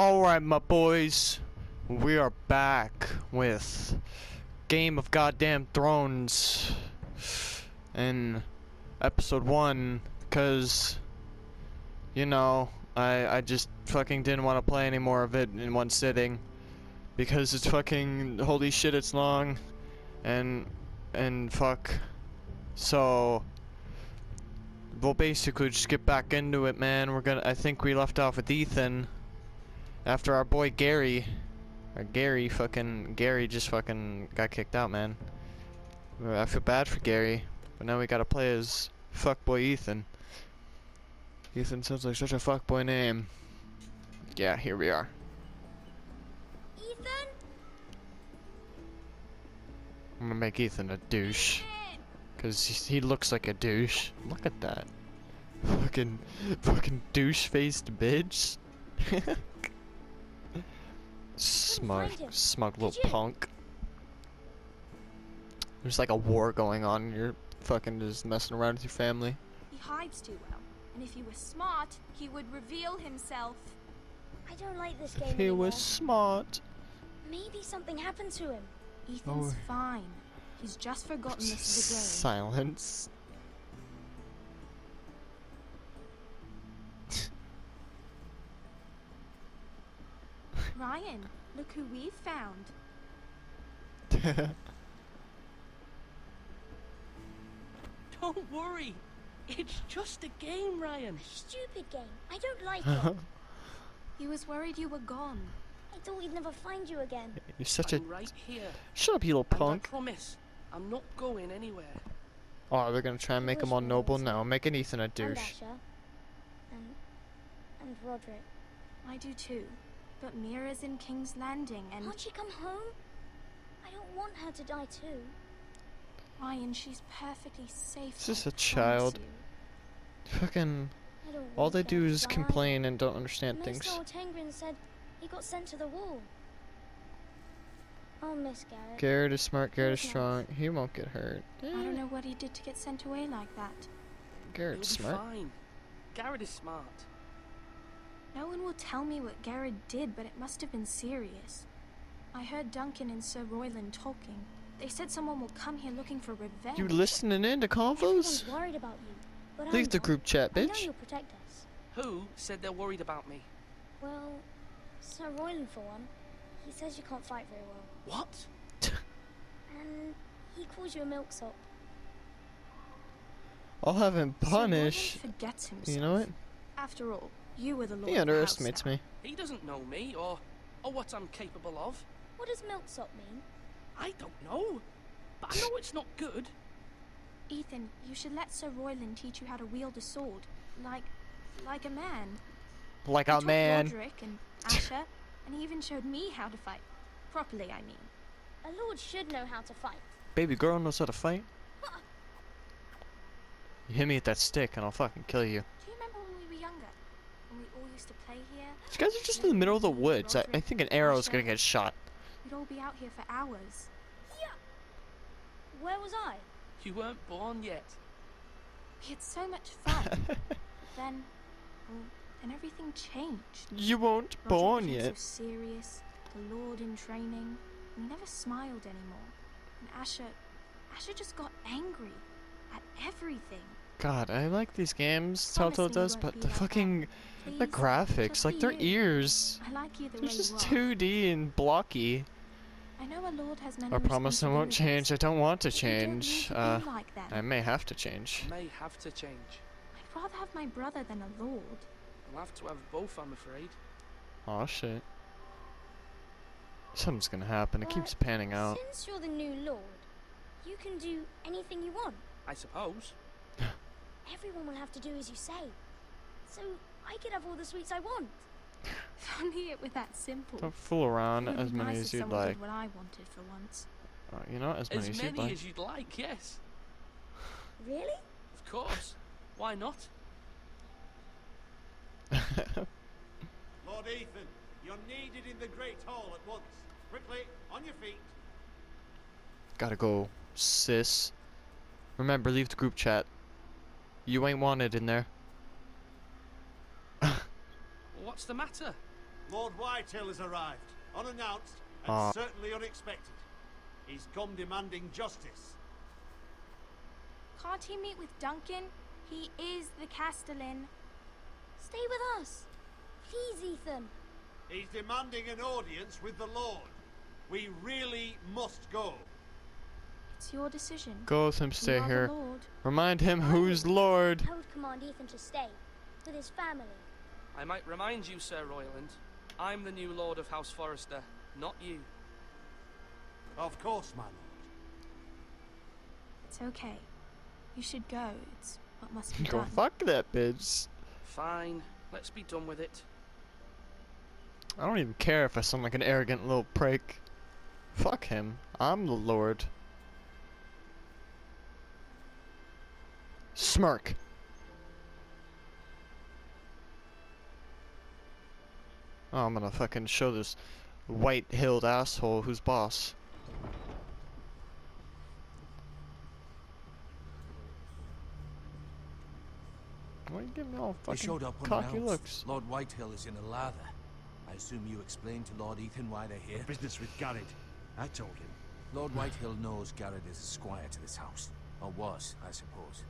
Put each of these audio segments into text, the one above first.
Alright, my boys, we are back with Game of Goddamn Thrones in episode 1, because, you know, I just fucking didn't want to play any more of it in one sitting, because it's fucking, holy shit, it's long, and fuck, so we'll basically just get back into it, man. I think we left off with Ethan. After our boy Gary just fucking got kicked out, man. I feel bad for Gary, but now we gotta play as fuckboy Ethan. Ethan sounds like such a fuckboy name. Yeah, here we are. Ethan? I'm gonna make Ethan a douche. Cause he looks like a douche. Look at that. Fucking douche-faced bitch. Smug little punk. There's like a war going on and you're fucking just messing around with your family. He hides too well, and if he was smart, he would reveal himself. I don't like this game He anymore. was smart. Maybe something happened to him. Ethan's fine. He's just forgotten this is a game. Silence. Ryan, look who we've found. Don't worry. It's just a game, Ryan. A stupid game. I don't like it. He was worried you were gone. I thought we'd never find you again. You're such I'm a... right here. Shut up, you little And punk. I promise, I'm not going anywhere. Oh, they're gonna try and make him all noble? No, making Ethan a douche. Asher. And Roderick. I do too. But Mira's in King's Landing and... Can't she come home? I don't want her to die too. Ryan, she's perfectly safe. It's just I a child. promise Fucking... I don't All want they her do to is die. complain and don't understand Maester things. Tengrin said he got sent to the wall. I'll miss Garrett. Garrett is smart, Garrett is He's strong. He won't get hurt. you. I don't know what he did to get sent away like that. Garrett's You'll be smart. fine. Garrett is smart. No one will tell me what Garrett did, but it must have been serious. I heard Duncan and Sir Royland talking. They said someone will come here looking for revenge. You listening in to Everyone's convos? worried about you, but I'm Leave the not. group chat, I know bitch. you'll protect us. Who said they're worried about me? Well, Sir Royland for one. He says you can't fight very well. What? And he calls you a milksop. I'll have him Sir Royland punish. forgets himself. You know what? After all, you were the Lord He of the house underestimates now. me. He doesn't know me or what I'm capable of. What does milksop mean? I don't know. But I know it's not good. Ethan, you should let Sir Royland teach you how to wield a sword. Like a man. Like He a taught man. Roderick and Asher, and he even showed me how to fight. Properly, I mean. A lord should know how to fight. Baby girl knows how to fight. You hit me with that stick and I'll fucking kill you. Do you remember when we were younger? When we all used to play here? These guys are just in the middle of the woods. I think an arrow is gonna get shot. We'd all be out here for hours. Where was I? You weren't born yet. We had so much fun. Then everything changed. You won't Roderick born became yet. So serious, the Lord in training. And he never smiled anymore. And Asher just got angry at everything. God, I like these games, Promise Telltale me you does, won't but be the like that. fucking the Please? graphics, Just like their for you. ears. I like you the They're way just you are. 2D and blocky. I know a Lord has many I promise I won't responsibilities, change. I don't want to but you don't need change. to be like them. I may have to change. I may have to change. I'd rather have my brother than a lord. I'll have to have both, I'm afraid. Oh shit. Something's gonna happen. It keeps But panning out. Since you're the new lord, you can do anything you want. I suppose. Everyone will have to do as you say. So I could have all the sweets I want. If only it were that simple. Don't fool around It would as be many nice as if you'd someone like. did what I wanted for once. You know, as many As as you'd many like. as you'd like, yes. Really? Of course. Why not? Lord Ethan, you're needed in the Great Hall at once. Quickly, on your feet. Gotta go, sis. Remember, leave the group chat. You ain't wanted in there. What's the matter? Lord Whitehill has arrived, unannounced and Ah. certainly unexpected. He's come demanding justice. Can't he meet with Duncan? He is the Castellan. Stay with us. Please, Ethan. He's demanding an audience with the Lord. We really must go. It's your decision. Go with him, You stay are the here. Lord. Remind him who's Lord. I would command Ethan to stay with his family. I might remind you, Sir Royland, I'm the new Lord of House Forrester, not you. Of course, my lord. It's okay. You should go. It's what must be Go done. fuck that bitch. Fine, let's be done with it. I don't even care if I sound like an arrogant little prick. Fuck him. I'm the Lord. Smirk. Oh, I'm gonna fucking show this white-hilled asshole who's boss. Why are you giving me all They fucking showed up cocky unannounced. looks? Lord Whitehill is in a lather. I assume you explained to Lord Ethan why they're here? Business with Garrett. I told him. Lord Whitehill knows Garrett is a squire to this house. Or was, I suppose.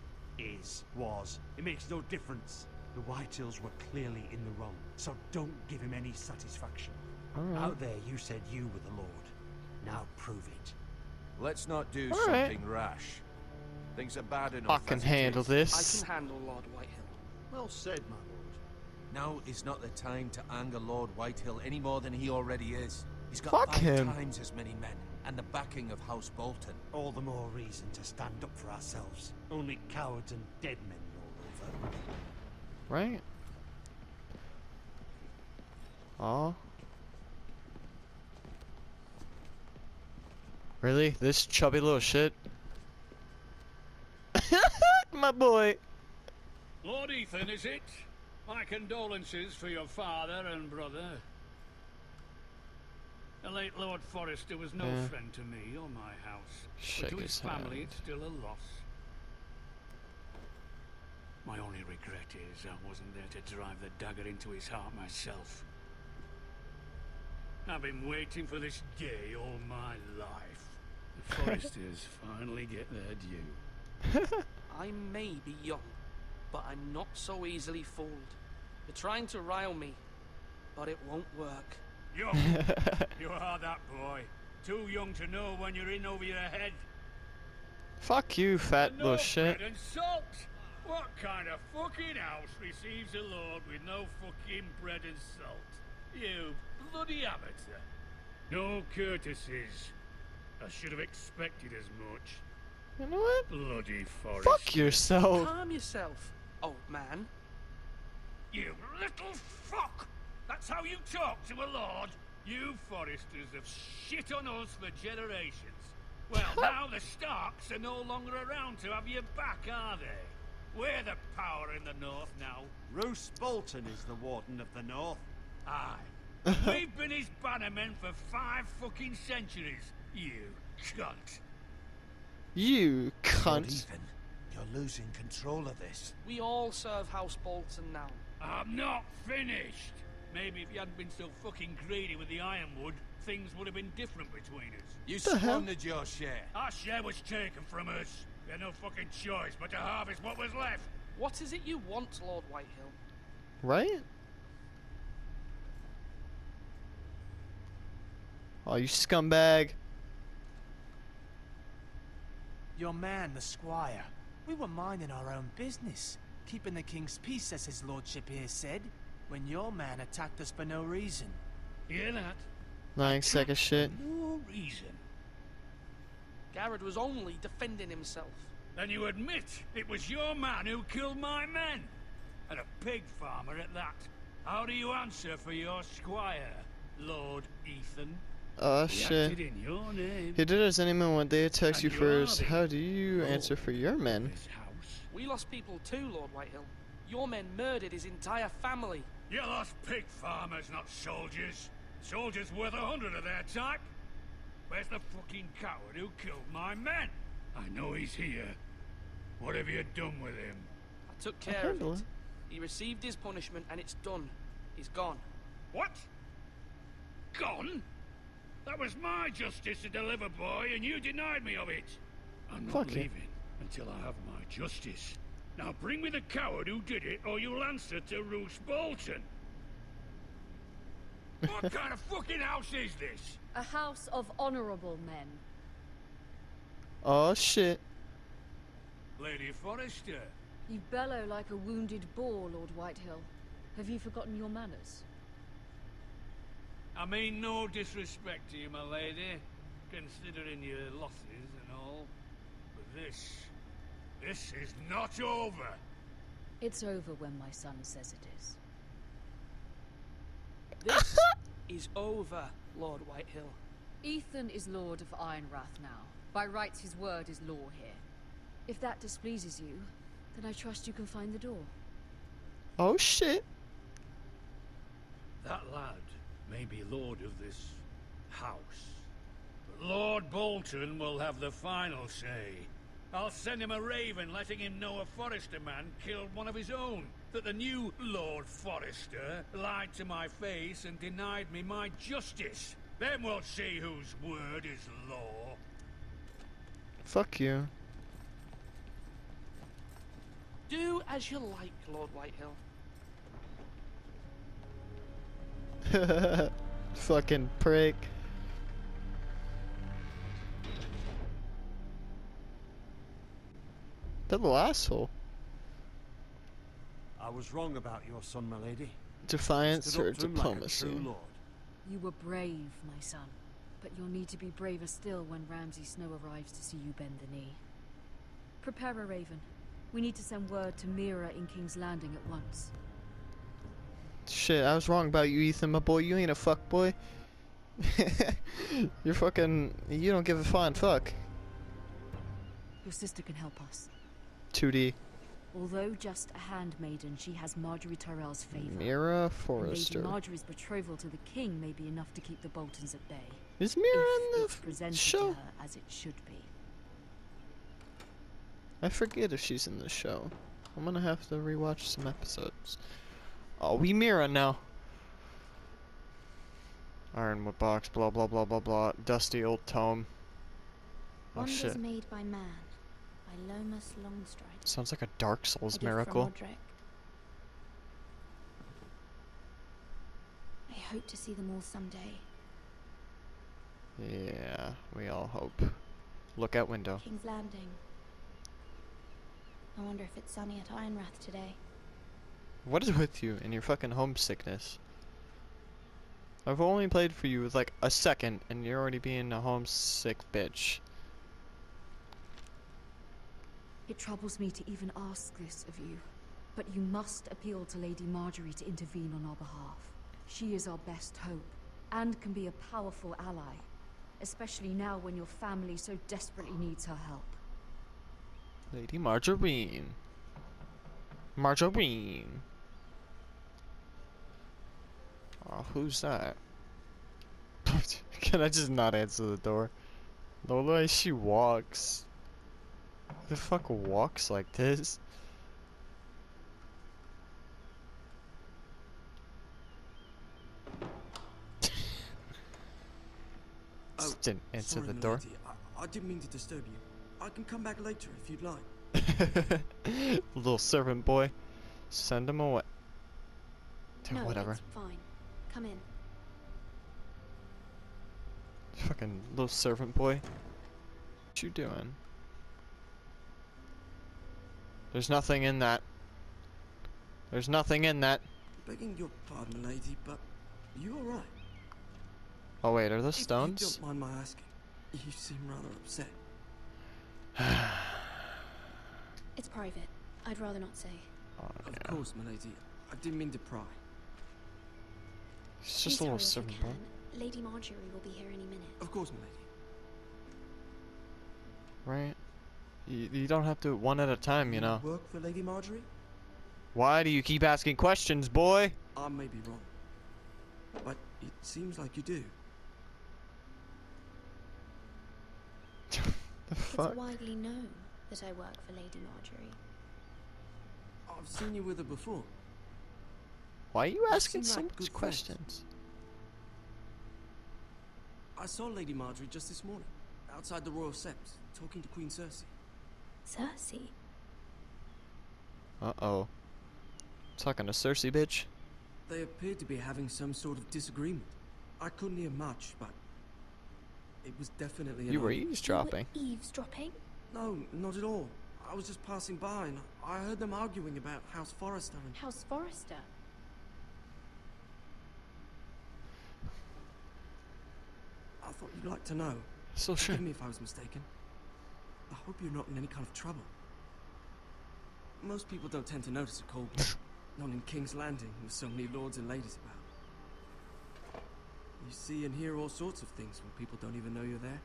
Was. It makes no difference. The Whitehills were clearly in the wrong, so don't give him any satisfaction. Alright. Out there you said you were the Lord. Now prove it. Let's not do All right. something rash. Things are bad enough I can as it handle is. I this. can handle Lord Whitehill. Well said, my lord. Now is not the time to anger Lord Whitehill any more than he already is. He's got Fuck 5 him. times as many men, and the backing of House Bolton. All the more reason to stand up for ourselves. Only cowards and dead men roll over. Right? Aw. Really? This chubby little shit? My boy. Lord Ethan, is it? My condolences for your father and brother. The late Lord Forrester was no Yeah. friend to me or my house, Shake but to his his family hand. it's still a loss. My only regret is I wasn't there to drive the dagger into his heart myself. I've been waiting for this day all my life. The Forresters finally get their due. I may be young, but I'm not so easily fooled. You're trying to rile me, but it won't work. Young, you are that boy. Too young to know when you're in over your head. Fuck you, fat No little shit. bread and salt. What kind of fucking house receives a lord with no fucking bread and salt? You bloody amateur. No courtesies. I should have expected as much. You know what? Bloody Forrest. Fuck yourself. Calm yourself, old man. You little fuck! That's how you talk to a lord? You Forresters have shit on us for generations. Well, now the Starks are no longer around to have your back, are they? We're the power in the north now. Roose Bolton is the Warden of the North. Aye. We've been his bannermen for 5 fucking centuries, you cunt. You Lord cunt. Ethan, you're losing control of this. We all serve House Bolton now. I'm not finished. Maybe if you hadn't been so fucking greedy with the ironwood, things would have been different between us. You The hell? squandered your share. Our share was taken from us. We had no fucking choice but to harvest what was left. What is it you want, Lord Whitehill? Right? Oh, you scumbag. Your man, the squire. We were minding our own business, keeping the king's peace, as his lordship here said, when your man attacked us for no reason. Hear that? Lying sack of shit. No reason. Garrett was only defending himself. Then you admit it was your man who killed my men. And a pig farmer at that. How do you answer for your squire, Lord Ethan? Oh He shit. acted in your name. He did as anyone when they attacks And you you first. are the How do you answer for your men? This house. We lost people too, Lord Whitehill. Your men murdered his entire family. You lost pig farmers, not soldiers. Soldiers worth 100 of their type. Where's the fucking coward who killed my men? I know he's here. What have you done with him? I took care of handle it. it. He received his punishment and it's done. He's gone. What? gone? That was my justice to deliver, boy, and you denied me of it. I'm not Fuck you. leaving until I have my justice. Now bring me the coward who did it, or you'll answer to Roose Bolton. What kind of fucking house is this? A house of honorable men. Oh shit. Lady Forrester. You bellow like a wounded boar, Lord Whitehill. Have you forgotten your manners? I mean no disrespect to you, my lady, considering your losses and all. But this is not over. It's over when my son says it is. This is over, Lord Whitehill. Ethan is Lord of Ironrath now. By rights, his word is law here. If that displeases you, then I trust you can find the door. Oh shit. That lad may be lord of this house, but Lord Bolton will have the final say. I'll send him a raven letting him know a Forrester man killed one of his own. That the new Lord Forrester lied to my face and denied me my justice. Then we'll see whose word is law. Fuck you. Do as you like, Lord Whitehill. Fucking prick. That little asshole. I was wrong about your son, my lady. Defiance Stood or up to him like a diplomacy? true lord. You were brave, my son. But you'll need to be braver still when Ramsay Snow arrives to see you bend the knee. Prepare a raven. We need to send word to Mira in King's Landing at once. Shit, I was wrong about you, Ethan, my boy. You ain't a fuck boy. You're fucking. You don't give a flying fuck. Your sister can help us. 2D. Although just a handmaiden, she has Marjorie Tyrell's favor. Mira And Forrester. Lady Marjorie's betrothal to the king may be enough to keep the Boltons at bay. Is Mira If in it's the presented show? to her as it should be. I forget if she's in the show. I'm gonna have to rewatch some episodes. Oh, we Mira now. Ironwood box, blah blah blah blah blah. Dusty old tome. Oh Wonders shit. made by man, by Lomas Longstride. Sounds like a Dark Souls A gift from miracle. Modric. I hope to see them all someday. Yeah, we all hope. Look out window. King's Landing. I wonder if it's sunny at Ironrath today. What is with you and your fucking homesickness? I've only played for you with like a second and you're already being a homesick bitch. It troubles me to even ask this of you, but you must appeal to Lady Marjorie to intervene on our behalf. She is our best hope, and can be a powerful ally, especially now when your family so desperately needs her help. Lady Margarine. Margarine. Oh, who's that? Can I just not answer the door? The way she walks. Who the fuck walks like this? Just didn't answer Sorry, the my door. lady. I didn't mean to disturb you. I can come back later if you'd like. Little servant boy. Send him away. No, Whatever. it's fine. Come in. Fucking little servant boy. What you doing? There's nothing in that. There's nothing in that. Begging your pardon, my lady, but you alright? Oh wait, are those If you stones? don't mind my asking, you seem rather upset. It's private. I'd rather not say. Oh, Of yeah. course, my lady. I didn't mean to pry. It's Please just a little hurry if you servant boy. can. Lady Marjorie will be here any minute. Of course, my lady. Right? You don't have to one at a time, you know. Work for Lady Marjorie? Why do you keep asking questions, boy? I may be wrong, but it seems like you do. The fuck? It's widely known that I work for Lady Marjorie. I've seen you with her before. Why are you asking seem so like much good friends. questions? I saw Lady Marjorie just this morning, outside the Royal Sept, talking to Queen Cersei. Cersei? Uh-oh. Talking to Cersei, bitch. They appeared to be having some sort of disagreement. I couldn't hear much, but it was definitely an You were argument. eavesdropping. You were eavesdropping? No, not at all. I was just passing by and I heard them arguing about House Forrester and... House Forrester? I thought you'd like to know. So sure. Forgive me if I was mistaken. I hope you're not in any kind of trouble. Most people don't tend to notice a cold war. Not in King's Landing with so many lords and ladies about. You see and hear all sorts of things when people don't even know you're there.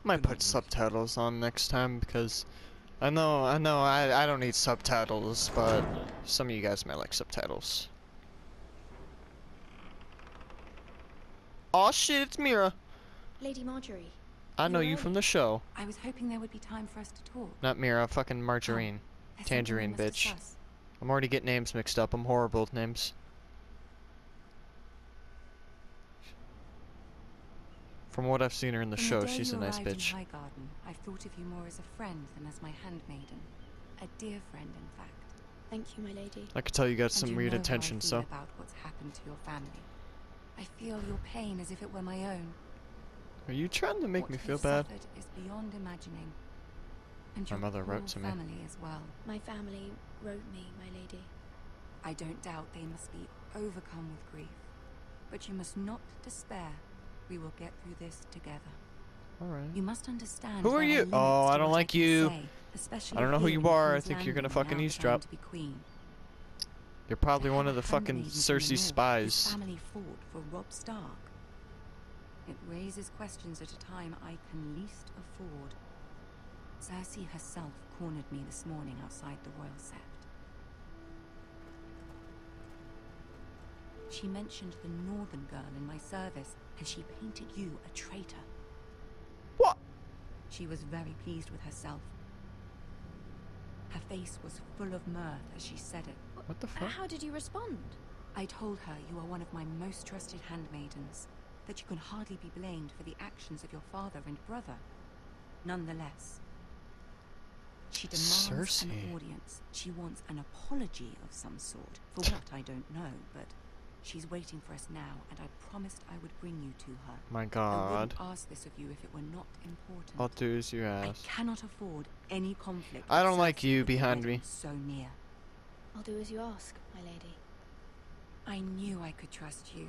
Might put subtitles on next time because I know I don't need subtitles, but some of you guys might like subtitles. Aw shit, it's Mira. Lady Marjorie. I know you from the show. I was hoping there would be time for us to talk. Not Mira, fucking Margarine. There's something Tangerine, we must bitch. discuss. I'm already getting names mixed up. I'm horrible with names. From what I've seen her in the show, she's a nice bitch. In Highgarden, I've thought of you more as a friend than as my handmaiden. A dear friend, in fact. Thank you, my lady. I could tell you got And some you weird know how I attention, feel so. about what's happened to your family. I feel your pain as if it were my own. Are you trying to make What me feel you've bad? suffered is beyond imagining. And My your mother wrote whole to me. family as well. My family wrote me, my lady. I don't doubt they must be overcome with grief. But you must not despair. We will get through this together. Alright. You must understand. Who are there you? limits Oh, I to don't what like can you. say, especially I don't know who here you in are. I King's think you're gonna Landing, fucking now eavesdrop. claimed to be queen. You're probably To one have of the a fucking handmaiden from the Cersei north, spies. His family fought for Robb Stark. It raises questions at a time I can least afford. Cersei herself cornered me this morning outside the Royal Sept. She mentioned the northern girl in my service, and she painted you a traitor. What? She was very pleased with herself. Her face was full of mirth as she said it. What the fuck? How did you respond? I told her you are one of my most trusted handmaidens, that you can hardly be blamed for the actions of your father and brother. Nonetheless, she demands an Cersei. audience. She wants an apology of some sort. For what, I don't know, but she's waiting for us now, and I promised I would bring you to her. My I God. wouldn't ask this of you if it were not important. I'll do as you I ask. cannot afford any conflict. I with don't like Cersei you with the behind wedding me. So near. I'll do as you ask, my lady. I knew I could trust you.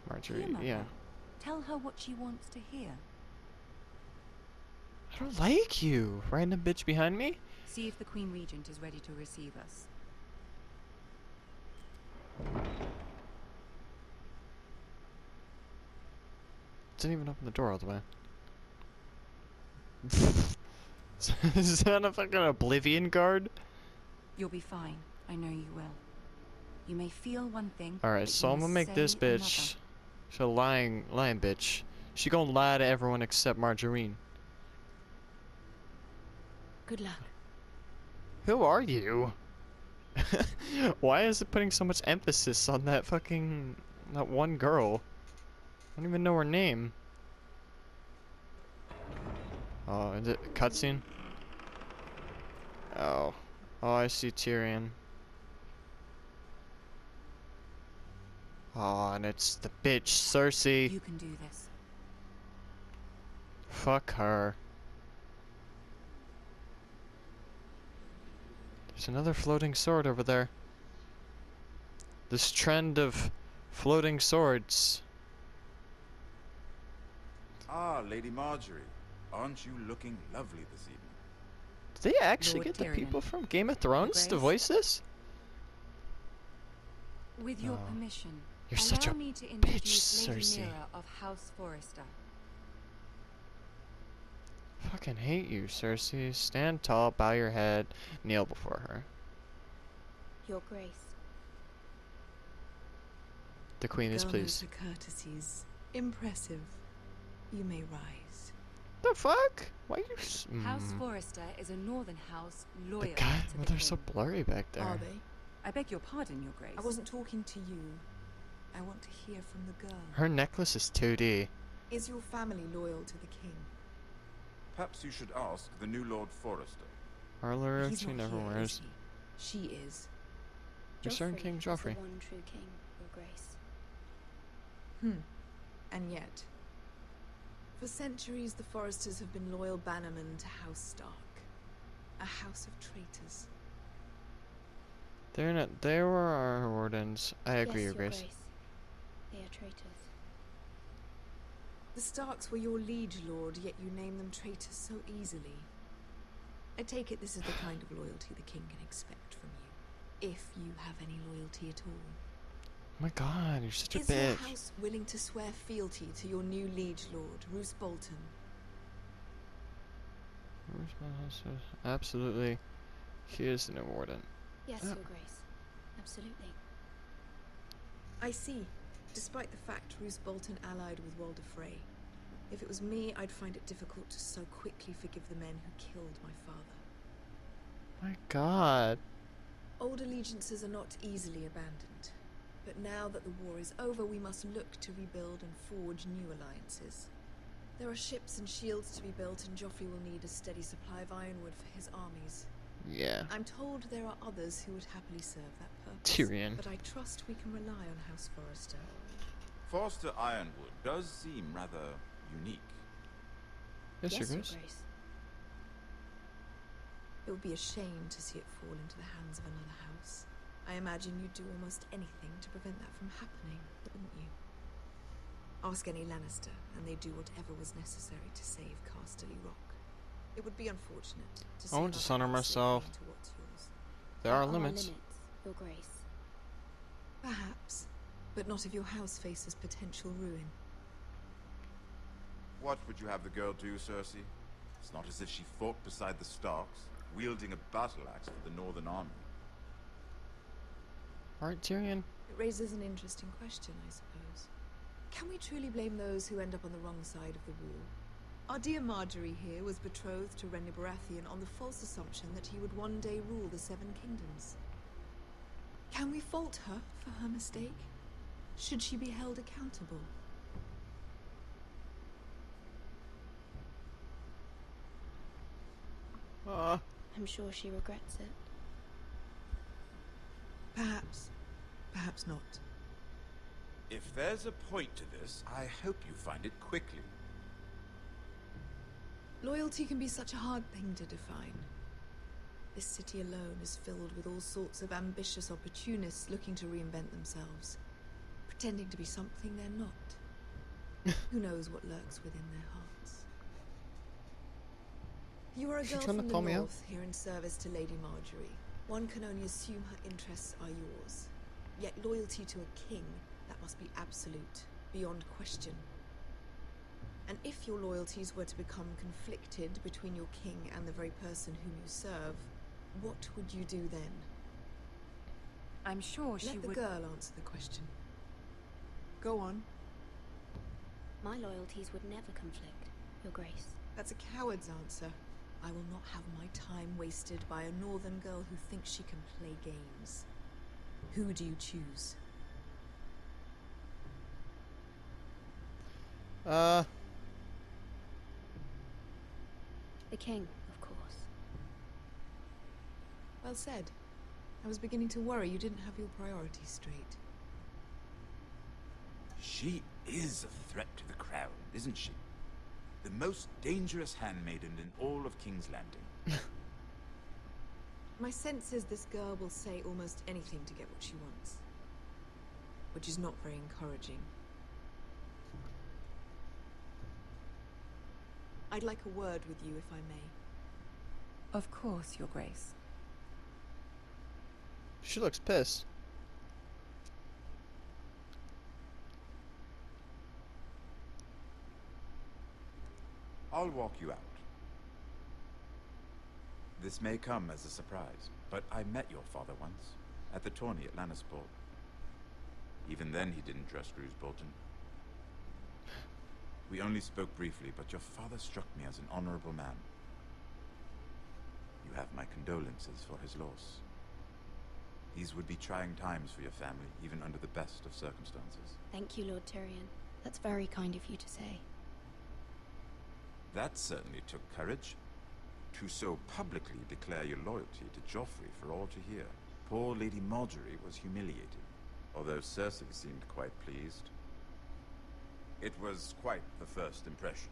Marjorie, Humor yeah. her. Tell her what she wants to hear. I don't like you. Random bitch behind me? See if the Queen Regent is ready to receive us. Didn't even open the door all the way. Is that a fucking Oblivion guard? You'll be fine. I know you will. You may feel one thing. Alright, but so you I'm gonna must make this say bitch. She's a lying bitch. She gonna lie to everyone except Margarine. Good luck. Who are you? Why is it putting so much emphasis on that one girl? I don't even know her name. Oh, is it a cutscene? Oh. Oh, I see Tyrion. Oh, and it's the bitch Cersei. You can do this. Fuck her. There's another floating sword over there. This trend of floating swords. Ah, Lady Marjorie. Aren't you looking lovely this evening? Did they actually Lord get the Tyrion. people from Game of Thrones to Grace? voice this? With your Oh. permission, You're allow such a me to bitch, introduce Lady Cersei. Mira of House Forrester. Fucking hate you, Cersei. Stand tall, bow your head, kneel before her. Your Grace. The queen is Girl pleased. knows her courtesies. Impressive. You may rise. The fuck? Why you? House Forrester is a northern house The loyal guy. to Well, the they're so king. blurry back there. Are they? I beg your pardon, Your Grace. I wasn't talking to you. I want to hear from the girl. Her necklace is 2D. Is your family loyal to the king? Perhaps you should ask the new Lord Forrester. Our lyrics He's she not never here, wears. is he? She is. Your son King is Joffrey. the one true king, Your Grace. And yet, for centuries the Forresters have been loyal bannermen to House Stark. A house of traitors. They're not. They were our wardens. I agree, Yes, Your Grace. They are traitors. The Starks were your liege lord, yet you name them traitors so easily. I take it this is the kind of loyalty the king can expect from you, if you have any loyalty at all. Oh my God, you're such a Is your bitch. house willing to swear fealty to your new liege lord, Roose Bolton? Where's my house? Absolutely. He is the new warden. Yes, Your Grace. Absolutely. I see. Despite the fact Roose Bolton allied with Walder Frey. If it was me, I'd find it difficult to so quickly forgive the men who killed my father. My God. Old allegiances are not easily abandoned. But now that the war is over, we must look to rebuild and forge new alliances. There are ships and shields to be built, and Joffrey will need a steady supply of ironwood for his armies. Yeah. I'm told there are others who would happily serve that purpose. Tyrion. But I trust we can rely on House Forrester. Forster Ironwood does seem rather unique. Yes, Your Your Grace. Grace. It would be a shame to see it fall into the hands of another house. I imagine you'd do almost anything to prevent that from happening, wouldn't you? Ask any Lannister, and they'd do whatever was necessary to save Casterly Rock. It would be unfortunate to see I want to other dishonor houses myself. cling to what's yours. There are limits. Your Grace. Perhaps, but not if your house faces potential ruin. What would you have the girl do, Cersei? It's not as if she fought beside the Starks, wielding a battle axe for the Northern Army. Alright, Tyrion. It raises an interesting question, I suppose. Can we truly blame those who end up on the wrong side of the war? Our dear Marjorie here was betrothed to Renly Baratheon on the false assumption that he would one day rule the Seven Kingdoms. Can we fault her for her mistake? Should she be held accountable? I'm sure she regrets it. Perhaps. Perhaps not. If there's a point to this, I hope you find it quickly. Loyalty can be such a hard thing to define. This city alone is filled with all sorts of ambitious opportunists looking to reinvent themselves, pretending to be something they're not. Who knows what lurks within their hearts? You are a Is she girl trying to from the call me out? north here in service to Lady Marjorie. One can only assume her interests are yours. Yet loyalty to a king, that must be absolute, beyond question. And if your loyalties were to become conflicted between your king and the very person whom you serve, what would you do then? I'm sure she Let the would... girl answer the question. Go on. My loyalties would never conflict, Your Grace. That's a coward's answer. I will not have my time wasted by a northern girl who thinks she can play games. Who do you choose? The king, of course. Well said. I was beginning to worry you didn't have your priorities straight. She is a threat to the crown, isn't she? The most dangerous handmaiden in all of King's Landing. My sense is this girl will say almost anything to get what she wants. Which is not very encouraging. I'd like a word with you, if I may. Of course, Your Grace. She looks pissed. I'll walk you out. This may come as a surprise, but I met your father once, at the tourney at Lannisport. Even then he didn't trust Roose Bolton. We only spoke briefly, but your father struck me as an honorable man. You have my condolences for his loss. These would be trying times for your family, even under the best of circumstances. Thank you, Lord Tyrion. That's very kind of you to say. That certainly took courage. To so publicly declare your loyalty to Joffrey for all to hear. Poor Lady Marjorie was humiliated, although Cersei seemed quite pleased. It was quite the first impression.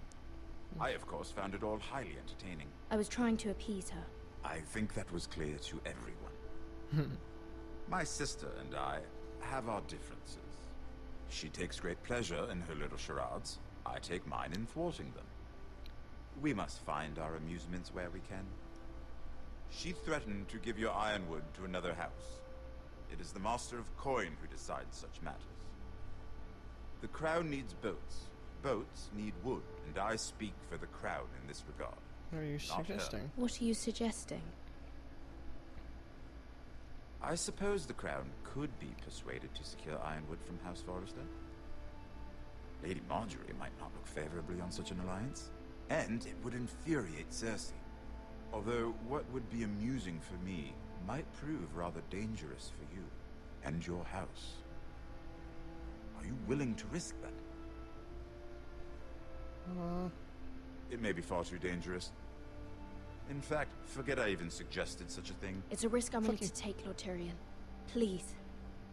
I, of course, found it all highly entertaining. I was trying to appease her. I think that was clear to everyone. My sister and I have our differences. She takes great pleasure in her little charades. I take mine in thwarting them. We must find our amusements where we can. She threatened to give your ironwood to another house. It is the Master of Coin who decides such matters. The crown needs boats. Boats need wood, and I speak for the crown in this regard. What are you suggesting? What are you suggesting? I suppose the crown could be persuaded to secure ironwood from House Forrester. Lady Marjorie might not look favorably on such an alliance, and it would infuriate Cersei. Although what would be amusing for me might prove rather dangerous for you and your house. Are you willing to risk that? It may be far too dangerous. In fact, forget I even suggested such a thing. It's a risk I'm willing to take, Lord Tyrion. Please.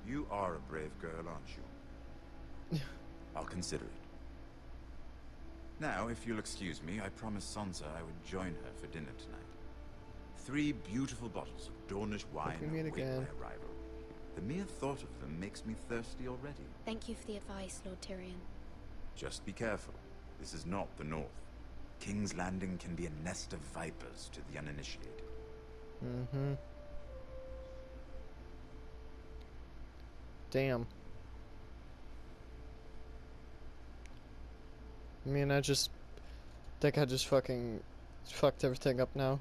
You are a brave girl, aren't you? I'll consider it. Now, if you'll excuse me, I promised Sansa I would join her for dinner tonight. 3 beautiful bottles of Dornish wine await my arrival. The mere thought of them makes me thirsty already. Thank you for the advice, Lord Tyrion. Just be careful. This is not the North. King's Landing can be a nest of vipers to the uninitiated. Damn. I mean, I think I just fucking fucked everything up now.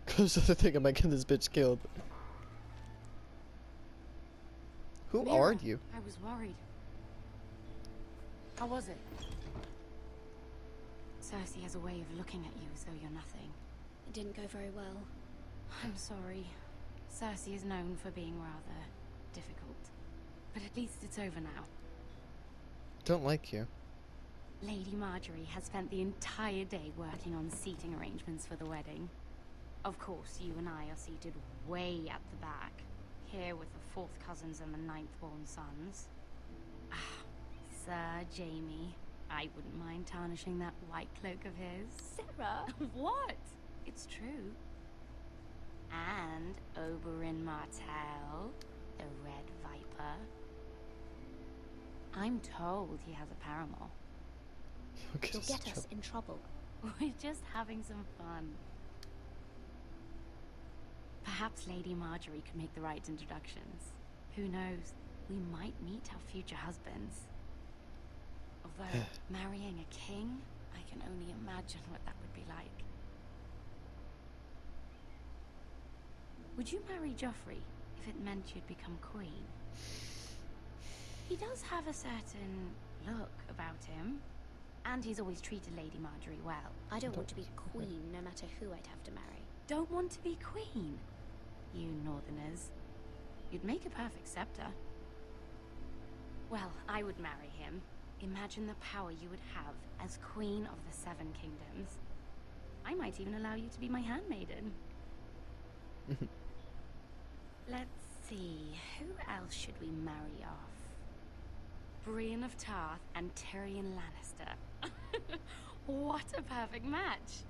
Cause I think I might get this bitch killed. Who are you? I was worried. How was it? Cersei has a way of looking at you as though you're nothing. It didn't go very well. I'm sorry. Cersei is known for being rather difficult. But at least it's over now. Don't like you. Lady Marjorie has spent the entire day working on seating arrangements for the wedding. Of course, you and I are seated way at the back, here with the 4th cousins and the 9th-born sons. Ah, Sir Jaime. I wouldn't mind tarnishing that white cloak of his. Sarah! What? It's true. And Oberyn Martell, the Red Viper. I'm told he has a paramour. You'll get us in trouble. We're just having some fun. Perhaps Lady Marjorie could make the right introductions. Who knows? We might meet our future husbands. Although, marrying a king, I can only imagine what that would be like. Would you marry Joffrey if it meant you'd become queen? He does have a certain look about him, and he's always treated Lady Marjorie well. I don't want to be queen, no matter who I'd have to marry. Don't want to be queen? You northerners. You'd make a perfect scepter. Well, I would marry him. Imagine the power you would have as Queen of the 7 Kingdoms. I might even allow you to be my handmaiden. Let's see, who else should we marry off? Brienne of Tarth and Tyrion Lannister. What a perfect match!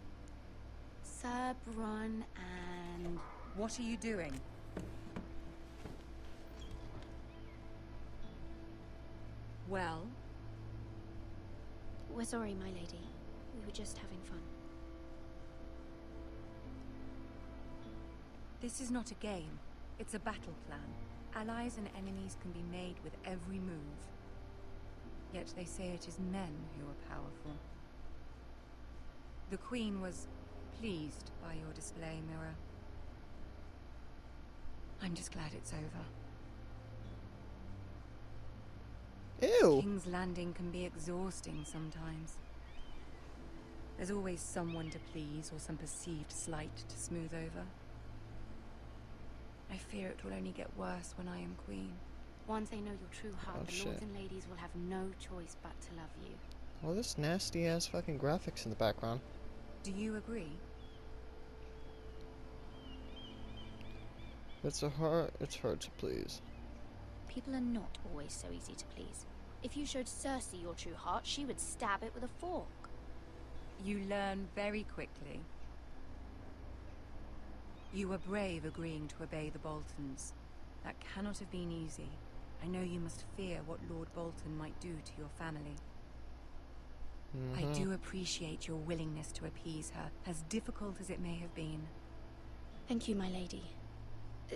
Sir Bronn and... What are you doing? Well? We're sorry, my lady. We were just having fun. This is not a game. It's a battle plan. Allies and enemies can be made with every move. Yet they say it is men who are powerful. The Queen was pleased by your display, Mira. I'm just glad it's over. Ew. King's Landing can be exhausting sometimes. There's always someone to please or some perceived slight to smooth over. I fear it will only get worse when I am queen. Once they know your true heart, Oh, the shit. lords and ladies will have no choice but to love you. All this nasty ass fucking graphics in the background. Do you agree? It's hard to please. People are not always so easy to please. If you showed Cersei your true heart, she would stab it with a fork. You learn very quickly. You were brave agreeing to obey the Boltons. That cannot have been easy. I know you must fear what Lord Bolton might do to your family. I do appreciate your willingness to appease her, as difficult as it may have been. Thank you, my lady.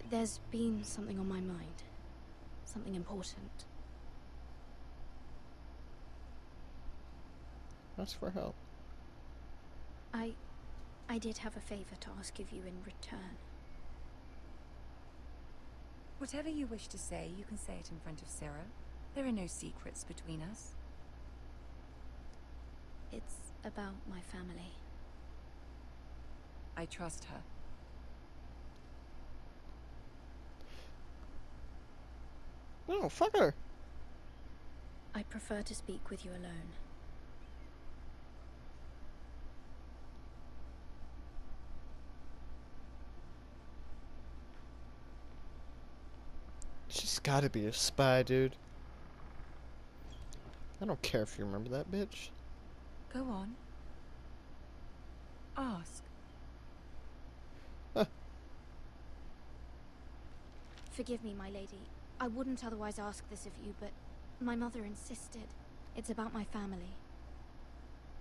There's been something on my mind. Something important. Ask for help. I did have a favor to ask of you in return. Whatever you wish to say, you can say it in front of Sarah. There are no secrets between us. It's about my family. I trust her. No, fuck her. I prefer to speak with you alone. She's gotta be a spy, dude. I don't care if you remember that bitch. Go on. Ask. Forgive me, my lady. I wouldn't otherwise ask this of you, but my mother insisted. It's about my family.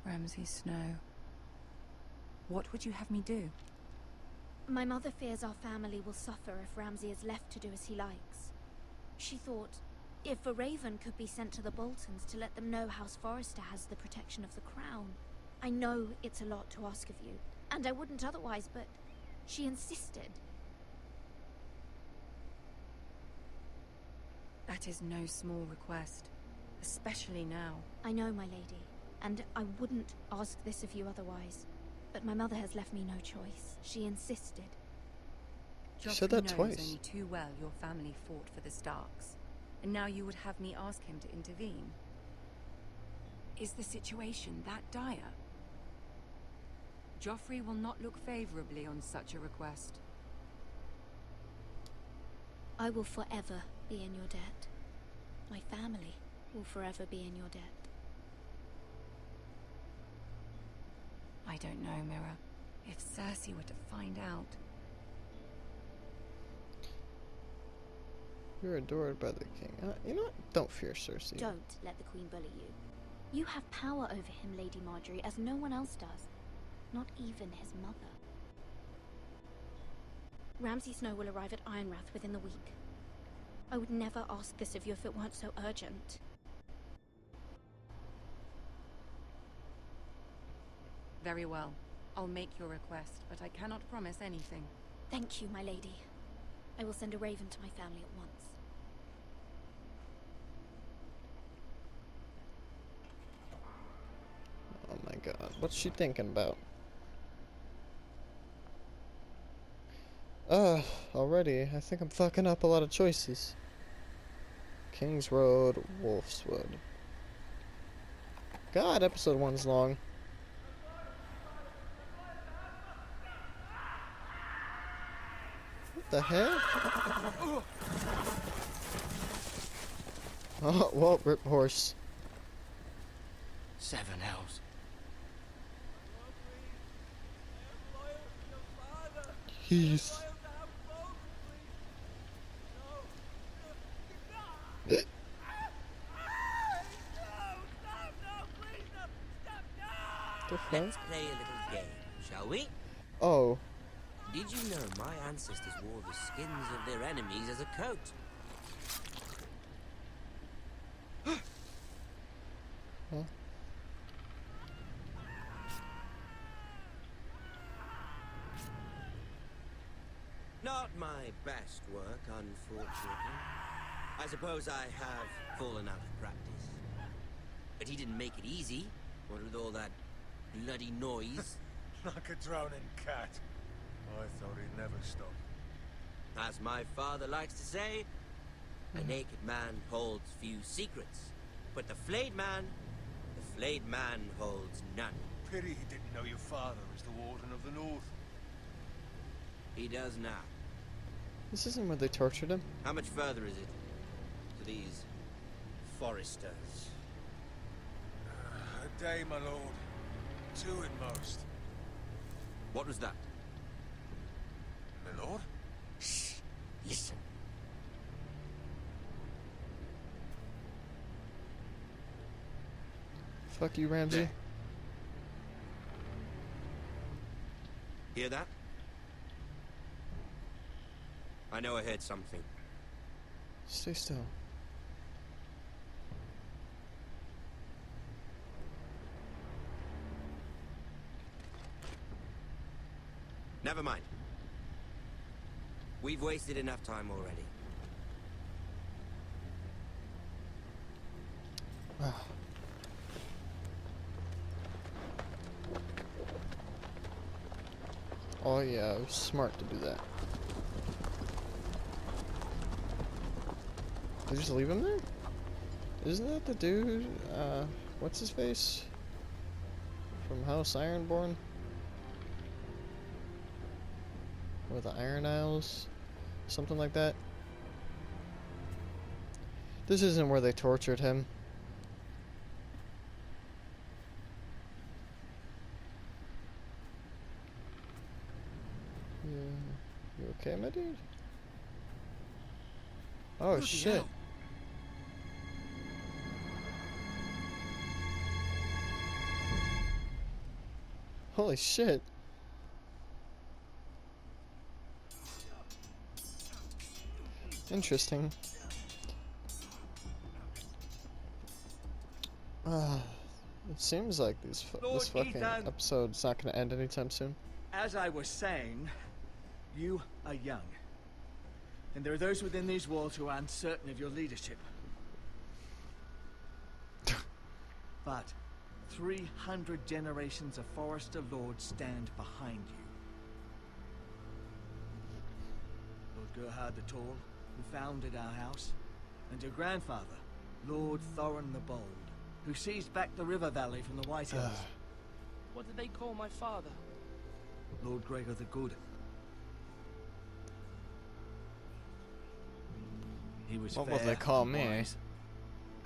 Ramsay Snow. What would you have me do? My mother fears our family will suffer if Ramsay is left to do as he likes. She thought, if a raven could be sent to the Boltons to let them know House Forrester has the protection of the crown. I know it's a lot to ask of you, and I wouldn't otherwise, but she insisted. That is no small request, especially now. I know, my lady, and I wouldn't ask this of you otherwise. But my mother has left me no choice. She insisted. You said that Joffrey twice. knows only too well your family fought for the Starks, and now you would have me ask him to intervene. Is the situation that dire? Joffrey will not look favorably on such a request. I will forever be in your debt. My family will forever be in your debt. I don't know, Mira. If Cersei were to find out... You're adored by the king. You know what? Don't fear Cersei. Don't let the queen bully you. You have power over him, Lady Marjorie, as no one else does. Not even his mother. Ramsay Snow will arrive at Ironrath within the week. I would never ask this of you if it weren't so urgent. Very well. I'll make your request, but I cannot promise anything. Thank you, my lady. I will send a raven to my family at once. Oh my god, what's she thinking about? Already, I think I'm fucking up a lot of choices. King's Road, Wolfswood. God, episode 1's long. What the hell? Oh, well, rip horse. 7 hells. Heath. Let's play a little game, shall we? Oh. Did you know my ancestors wore the skins of their enemies as a coat? Huh? Not my best work, unfortunately. I suppose I have fallen out of practice. But he didn't make it easy, what with all that bloody noise. Like a drowning cat. I thought he'd never stop. As my father likes to say, a naked man holds few secrets, but the flayed man holds none. Pity he didn't know your father was the Warden of the North. He does now. This isn't where they tortured him. How much further is it to these Forresters? A day, my lord. 2 at most. What was that? My lord? Shh! Listen. Fuck you, Ramsay. There. Hear that? I know I heard something. Stay still. Never mind. We've wasted enough time already. Oh yeah, it was smart to do that. Did you just leave him there? Isn't that the dude, what's his face? From House Ironborn? Or the Iron Isles? Something like that? This isn't where they tortured him. Yeah. You okay, my dude? Oh shit. Hell. Holy shit. Interesting. It seems like this fucking Ethan. episode's not gonna end anytime soon. As I was saying, you are young. And there are those within these walls who are uncertain of your leadership. But 300 generations of Forrester Lords stand behind you. Lord Gerhard the Tall, who founded our house, and your grandfather, Lord Thorin the Bold, who seized back the river valley from the White Hills. What did they call my father? Lord Gregor the Good. He was What will fair they call and me? wise.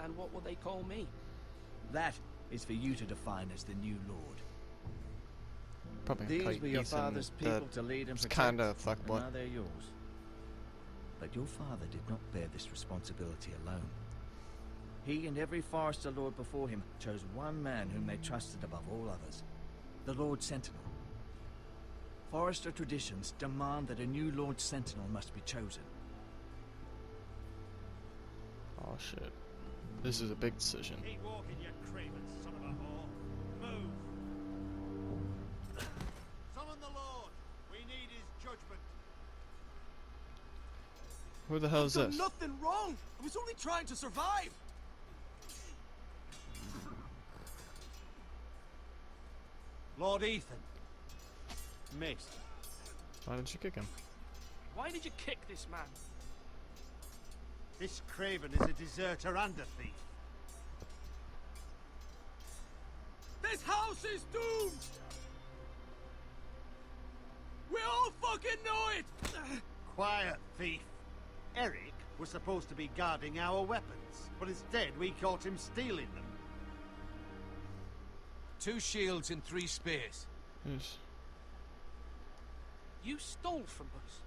And what will they call me? That is for you to define as the new lord. Probably These call you were your Ethan, father's the- people to lead and it's protect. kinda fuckboy. And now they're yours. But your father did not bear this responsibility alone. He and every Forrester Lord before him chose one man whom they trusted above all others, the Lord Sentinel. Forrester traditions demand that a new Lord Sentinel must be chosen. Oh shit. This is a big decision. Keep walking, you craven son of a whore. Move. Summon the Lord. We need his judgment. Who the hell is I've done this? nothing wrong. I was only trying to survive. Lord Ethan. Missed. Why didn't you kick him? Why did you kick this man? This craven is a deserter and a thief. This house is doomed. We all fucking know it. Quiet, thief. Eric was supposed to be guarding our weapons, but instead we caught him stealing them. 2 shields and 3 spears. Yes. You stole from us.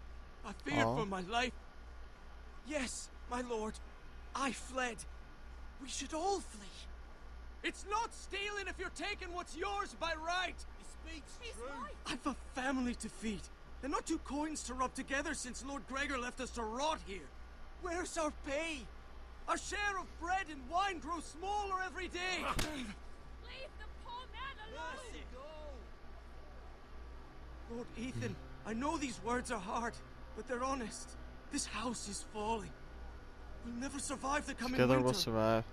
I feared Aw. for my life. Yes, my lord. I fled. We should all flee. It's not stealing if you're taking what's yours by right. He speaks true. I've a family to feed, and not 2 coins to rub together since Lord Gregor left us to rot here. Where's our pay? Our share of bread and wine grows smaller every day. Leave the poor man alone! Lord Ethan, I know these words are hard, but they're honest. This house is falling. We'll never survive the coming Together winter. we'll survive.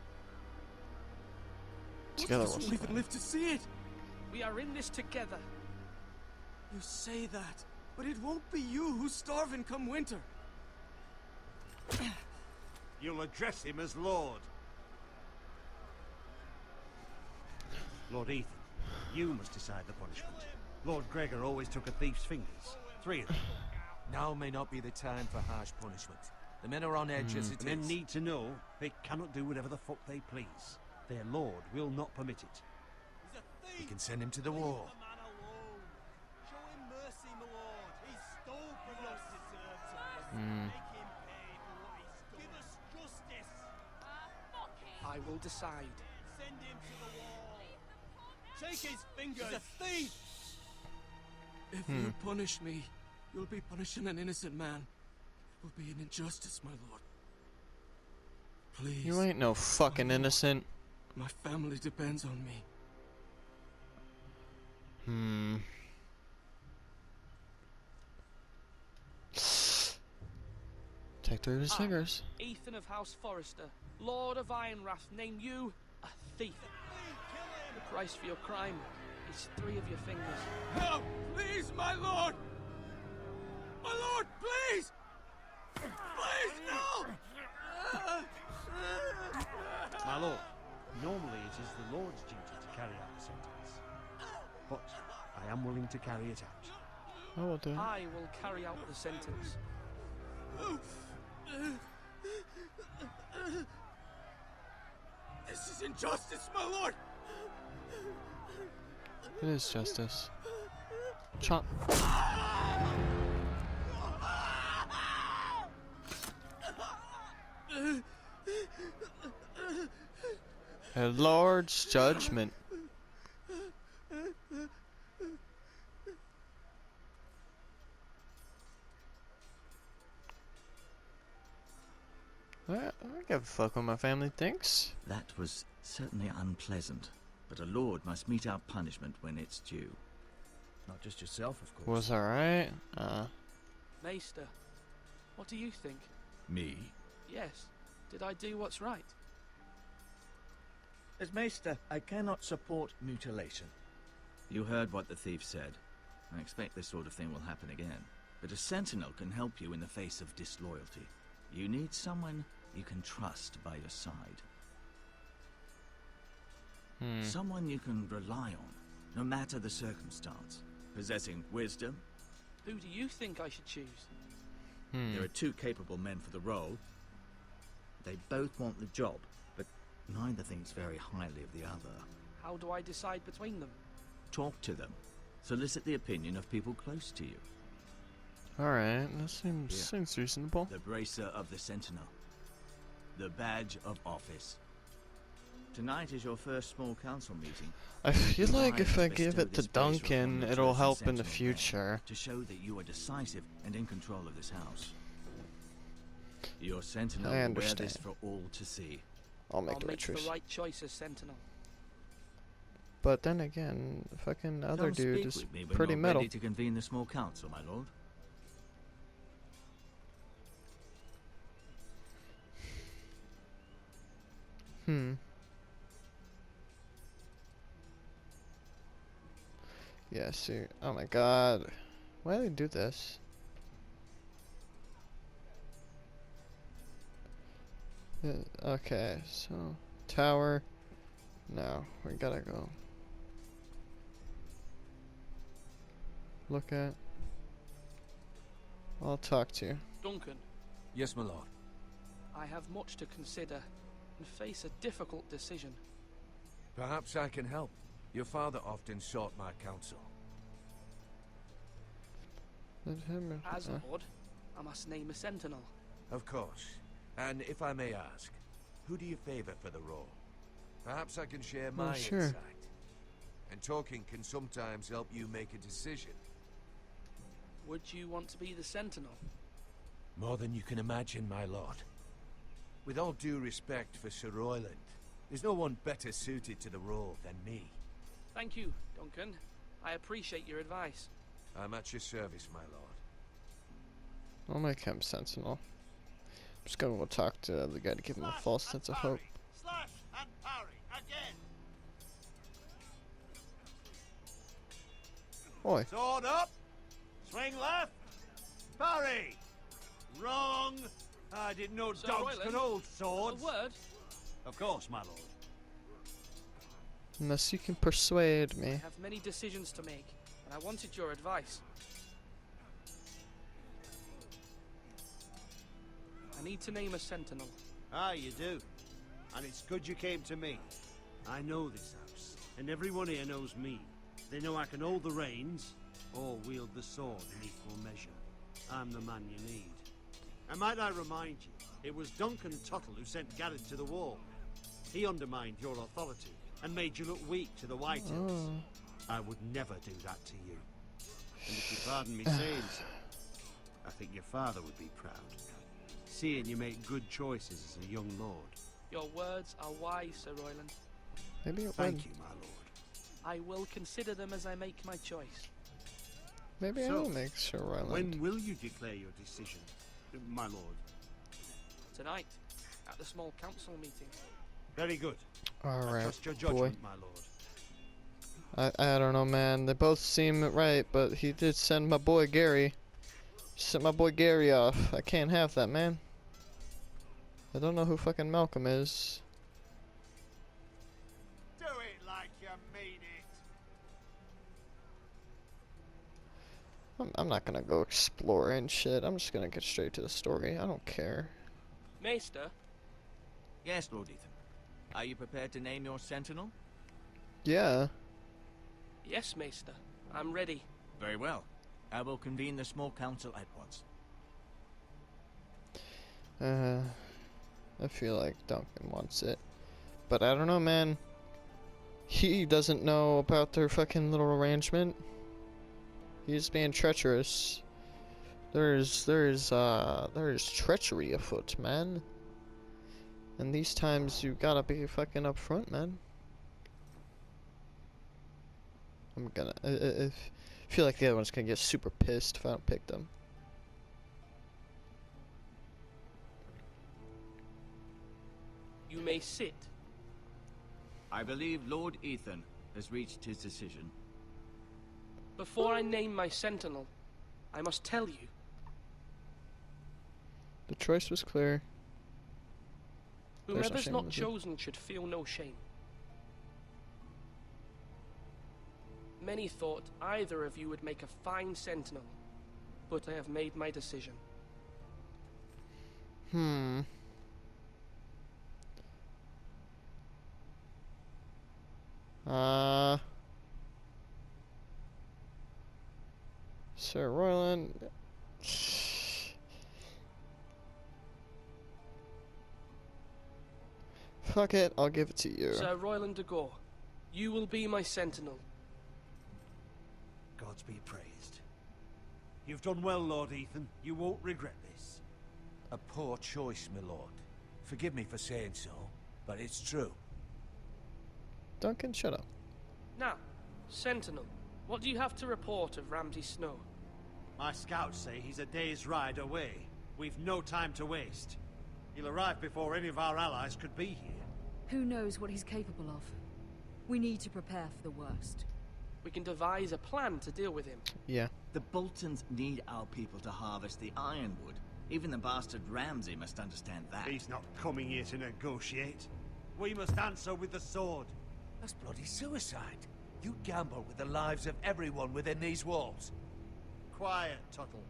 Together Most of we'll us won't even survive. live to see it. We are in this together. You say that, but it won't be you who's starving come winter. You'll address him as Lord. Lord Ethan, you must decide the punishment. Lord Gregor always took a thief's fingers. 3 of them. Now may not be the time for harsh punishment. The men are on edge as it is. Men need to know they cannot do whatever the fuck they please. Their lord will not permit it. We can send him to the wall. I will decide. Send him to the wall. Take his fingers. He's a thief. If you punish me, you'll be punishing an innocent man. It will be an injustice, my lord. Please. You ain't no fucking innocent. My family depends on me. Take 3 of his fingers. Ethan of House Forrester, Lord of Ironrath, name you a thief. The price for your crime is 3 of your fingers. Help! Please, my lord! My lord, please! Please, no! My lord, normally it is the lord's duty to carry out the sentence. But I am willing to carry it out. I will do it. I will carry out the sentence. This is injustice, my lord! It is justice. Chop. A Lord's judgment. I don't give a fuck what my family thinks. That was certainly unpleasant, but a lord must mete out punishment when it's due. Not just yourself, of course. Was alright? Maester, what do you think? Me? Yes. Did I do what's right? As Maester, I cannot support mutilation. You heard what the thief said. I expect this sort of thing will happen again. But a sentinel can help you in the face of disloyalty. You need someone you can trust by your side. Someone you can rely on, no matter the circumstance. Possessing wisdom. Who do you think I should choose? There are 2 capable men for the role. They both want the job, but neither thinks very highly of the other. How do I decide between them? Talk to them. Solicit the opinion of people close to you. Alright, that seems reasonable. The bracer of the Sentinel. The badge of office. Tonight is your first small council meeting. I feel like if I give it to Duncan, it'll help in the future. To show that you are decisive and in control of this house. Your Sentinel will wear this for all to see. I'll make the right choice as Sentinel. But then again, the fucking other dude is pretty metal. Ready to convene the small council, my lord. Yeah, see. Oh my god. Why do they do this? Okay, so tower. No, we gotta go. Look at. I'll talk to you. Duncan. Yes, my lord. I have much to consider and face a difficult decision. Perhaps I can help. Your father often sought my counsel. As Lord, I must name a sentinel. Of course. And if I may ask, who do you favor for the role? Perhaps I can share my insight. And talking can sometimes help you make a decision. Would you want to be the sentinel? More than you can imagine, my lord. With all due respect for Sir Royland, there's no one better suited to the role than me. Thank you, Duncan. I appreciate your advice. I'm at your service, my lord. I'll make him sentinel. I'm just gonna go talk to the guy to give him a false sense of hope. Slash and parry again. Oi. Sword up. Swing left. Parry. Wrong. I didn't know Sir dogs Royland, could hold swords. A word? Of course, my lord. Unless you can persuade I me. have many decisions to make, and I wanted your advice. I need to name a sentinel. Ah, you do. And it's good you came to me. I know this house, and everyone here knows me. They know I can hold the reins, or wield the sword in equal measure. I'm the man you need. And might I remind you, it was Duncan Tuttle who sent Garrett to the wall. He undermined your authority, and made you look weak to the Whitehills. Oh. I would never do that to you. And if you pardon me saying so, I think your father would be proud. Seeing you make good choices as a young lord. Your words are wise, Sir Royland. Maybe it Thank would. you, my lord. I will consider them as I make my choice. Maybe I So, will make Sir Royland. When will you declare your decision, my lord? Tonight, at the small council meeting. Very good. I Alright, trust your boy. judgment, my lord. I don't know, man. They both seem right, but he did send my boy Gary. He sent my boy Gary off. I can't have that, man. I don't know who fucking Malcolm is. Do it like you mean it. I'm not gonna go explore and shit. I'm just gonna get straight to the story. I don't care. Maester? Yes, Lord Ethan. Are you prepared to name your sentinel? Yeah. Yes, Maester. I'm ready. Very well. I will convene the small council at once. I feel like Duncan wants it. But I don't know, man. He doesn't know about their fucking little arrangement. He's being treacherous. There's treachery afoot, man. And these times you gotta be fucking upfront, man. I'm gonna. I feel like the other one's gonna get super pissed if I don't pick them. You may sit. I believe Lord Ethan has reached his decision. Before I name my sentinel, I must tell you. The choice was clear. There's no Whoever's shame, not is it? chosen should feel no shame. Many thought either of you would make a fine sentinel, but I have made my decision. Sir Royland. Fuck it, I'll give it to you. Sir Royland de Gore, you will be my sentinel. Gods be praised. You've done well, Lord Ethan. You won't regret this. A poor choice, my lord. Forgive me for saying so, but it's true. Duncan, shut up. Now, sentinel, what do you have to report of Ramsay Snow? My scouts say he's a day's ride away. We've no time to waste. He'll arrive before any of our allies could be here. Who knows what he's capable of? We need to prepare for the worst. We can devise a plan to deal with him. Yeah. The Boltons need our people to harvest the ironwood. Even the bastard Ramsay must understand that. He's not coming here to negotiate. We must answer with the sword. That's bloody suicide. You gamble with the lives of everyone within these walls. Quiet, Tuttle.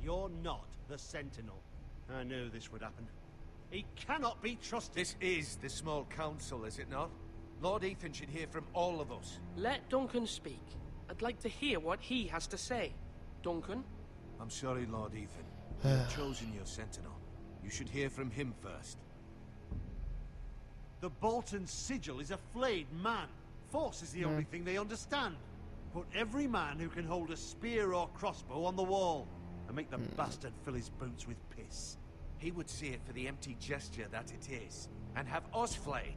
You're not the Sentinel. I knew this would happen. He cannot be trusted. This is the small council, is it not? Lord Ethan should hear from all of us. Let Duncan speak. I'd like to hear what he has to say. Duncan? I'm sorry, Lord Ethan. You have chosen your sentinel. You should hear from him first. The Bolton sigil is a flayed man. Force is the only thing they understand. Put every man who can hold a spear or crossbow on the wall, and make the bastard fill his boots with piss. He would see it for the empty gesture that it is, and have us flayed.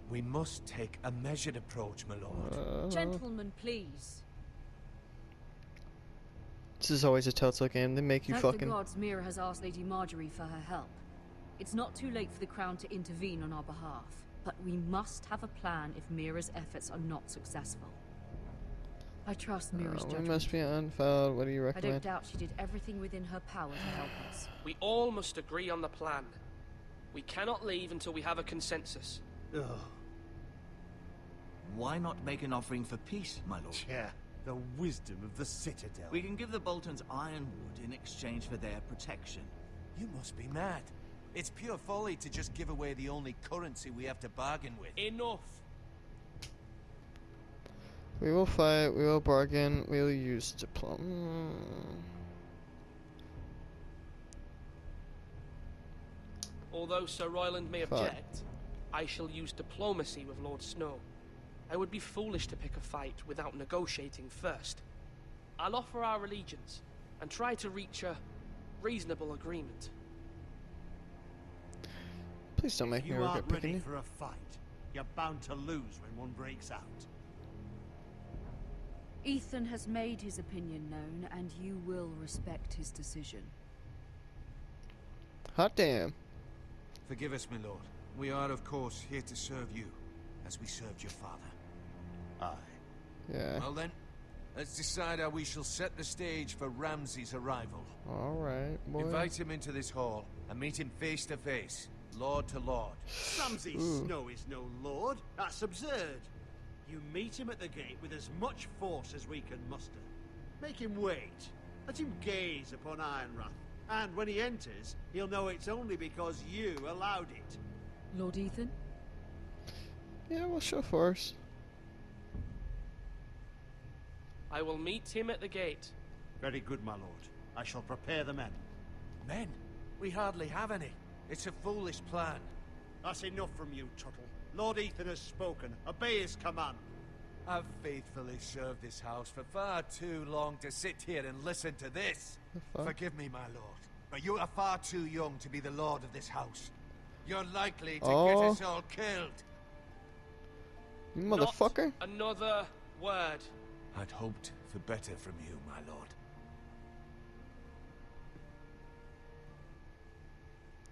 We must take a measured approach, my lord. Gentlemen, please. This is always a Telltale game. They make you Thank fucking. the gods Mira has asked Lady Marjorie for her help. It's not too late for the Crown to intervene on our behalf, but we must have a plan if Mira's efforts are not successful. I trust Mira's We judgment. must be unfouled. What do you I don't recommend? doubt she did everything within her power to help us. We all must agree on the plan. We cannot leave until we have a consensus. Ugh. Why not make an offering for peace, my lord? Yeah, the wisdom of the Citadel. We can give the Boltons ironwood in exchange for their protection. You must be mad. It's pure folly to just give away the only currency we have to bargain with. Enough. We will fight, we will bargain, we will use diplomacy. Although Sir Royland may Fine. object, I shall use diplomacy with Lord Snow. I would be foolish to pick a fight without negotiating first. I'll offer our allegiance and try to reach a reasonable agreement. Please don't make me You regret aren't picking ready you. for a fight. You're bound to lose when one breaks out. Ethan has made his opinion known, and you will respect his decision. Hot damn. Forgive us, my lord. We are, of course, here to serve you, as we served your father. Aye. Yeah. Well then, let's decide how we shall set the stage for Ramsay's arrival. Alright, boy. Invite him into this hall, and meet him face to face, lord to lord. Ramsay Snow is no lord. That's absurd. You meet him at the gate with as much force as we can muster. Make him wait. Let him gaze upon Ironrath. And when he enters, he'll know it's only because you allowed it. Lord Ethan? Yeah, we'll show force. I will meet him at the gate. Very good, my lord. I shall prepare the men. Men? We hardly have any. It's a foolish plan. That's enough from you, Tuttle. Lord Ethan has spoken. Obey his command. I've faithfully served this house for far too long to sit here and listen to this. fuck? Forgive me, my lord, but you are far too young to be the lord of this house. You're likely to Oh. get us all killed. You motherfucker. Not another word. I'd hoped for better from you, my lord.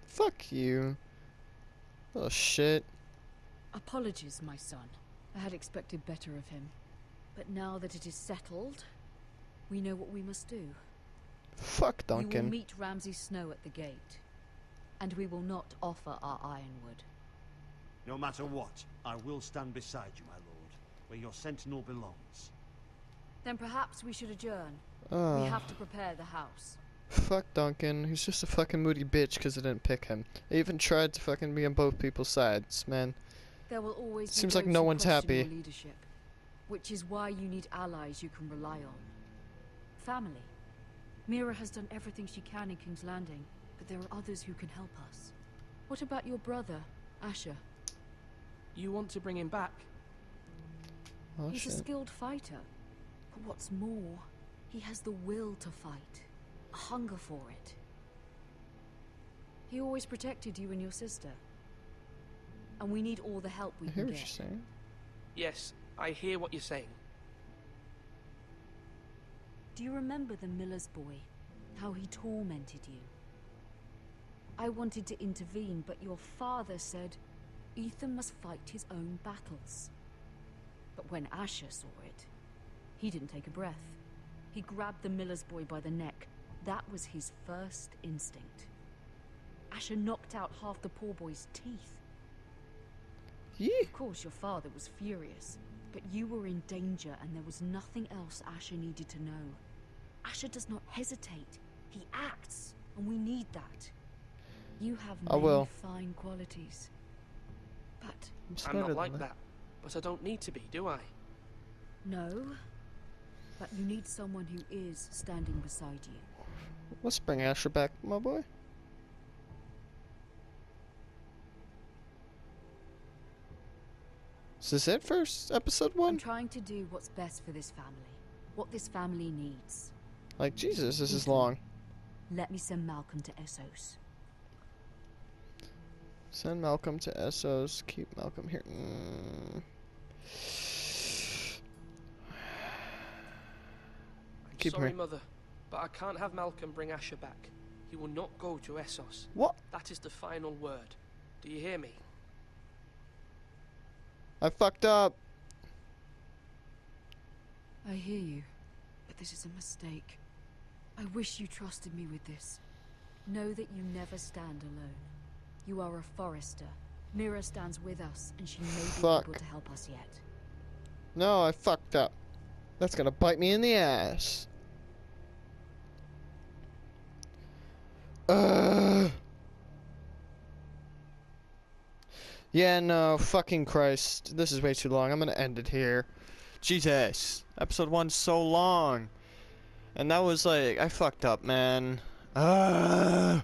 Fuck you. Oh shit. Apologies, my son. I had expected better of him. But now that it is settled, we know what we must do. Fuck We will Duncan. meet Ramsay Snow at the gate. And we will not offer our ironwood. No matter what, I will stand beside you, my lord, where your sentinel belongs. Then perhaps we should adjourn. Oh. We have to prepare the house. Fuck Duncan. He's just a fucking moody bitch because I didn't pick him. I even tried to fucking be on both people's sides, man. There will always be Seems like those no who one's question happy. your leadership, which is why you need allies you can rely on. Family. Mira has done everything she can in King's Landing, but there are others who can help us. What about your brother, Asher? You want to bring him back? Oh He's a shit. skilled fighter, but what's more, he has the will to fight, a hunger for it. He always protected you and your sister, and we need all the help we I hear can what you're get. saying. Yes, I hear what you're saying. Do you remember the miller's boy? How he tormented you? I wanted to intervene, but your father said Ethan must fight his own battles. But when Asher saw it, he didn't take a breath. He grabbed the miller's boy by the neck. That was his first instinct. Asher knocked out half the poor boy's teeth. Of course, your father was furious, but you were in danger and there was nothing else Asher needed to know. Asher does not hesitate. He acts, and we need that. You have I many will. fine qualities. But I'm not like that, but I don't need to be, do I? no. But you need someone who is standing beside you. Let's bring Asher back, my boy. Is this it for episode 1? I'm trying to do what's best for this family. What this family needs. Like, Jesus, this is Ethan, long. Let me send Malcolm to Essos. Send Malcolm to Essos. Keep Malcolm here. Keep him Sorry, here. Mother, but I can't have Malcolm bring Asher back. He will not go to Essos. What? That is the final word. Do you hear me? I fucked up. I hear you, but this is a mistake. I wish you trusted me with this. Know that you never stand alone. You are a Forrester. Mira stands with us, and she may be able to help us yet. No, I fucked up. That's gonna bite me in the ass. Yeah, no, fucking Christ. This is way too long. I'm gonna end it here. Jesus. Episode 1's so long. And that was like, I fucked up, man. I'll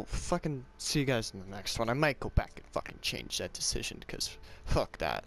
fucking see you guys in the next one. I might go back and fucking change that decision, because fuck that.